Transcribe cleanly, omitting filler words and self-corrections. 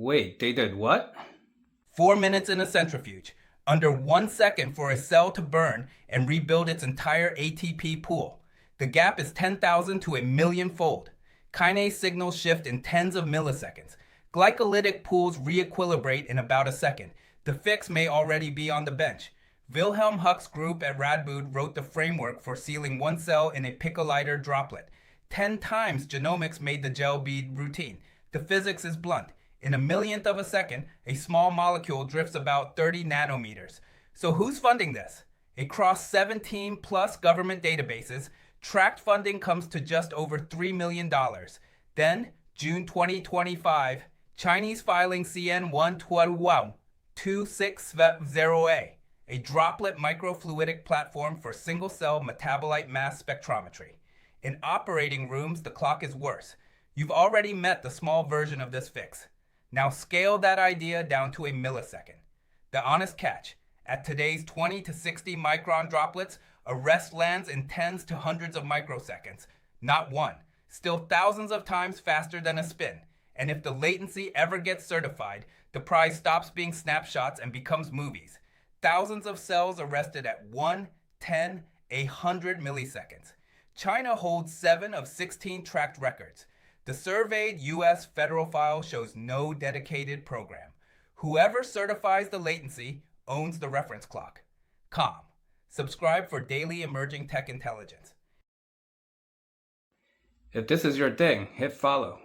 Wait, they did what? 4 minutes in a centrifuge, under 1 second for a cell to burn and rebuild its entire ATP pool. The gap is 10,000 to a million-fold. Kinase signals shift in tens of milliseconds. Glycolytic pools re-equilibrate in about a second. The fix may already be on the bench. Wilhelm Huck's group at Radboud wrote the framework for sealing one cell in a picoliter droplet. 10 times Genomics made the gel bead routine. The physics is blunt. In a millionth of a second, a small molecule drifts about 30 nanometers. So who's funding this? Across 17 plus government databases, tracked funding comes to just over $3 million. Then, June 2025, Chinese filing CN 121-260A, a droplet microfluidic platform for single-cell metabolite mass spectrometry. In operating rooms, the clock is worse. You've already met the small version of this fix. Now scale that idea down to a millisecond. The honest catch, at today's 20 to 60 micron droplets, a rest lands in tens to hundreds of microseconds. Not one, still thousands of times faster than a spin. And if the latency ever gets certified, the prize stops being snapshots and becomes movies. Thousands of cells arrested at 1, 10, 100 milliseconds. China holds 7 of 16 tracked records. The surveyed U.S. federal file shows no dedicated program. Whoever certifies the latency owns the reference clock. Calm. Subscribe for daily emerging tech intelligence. If this is your thing, hit follow.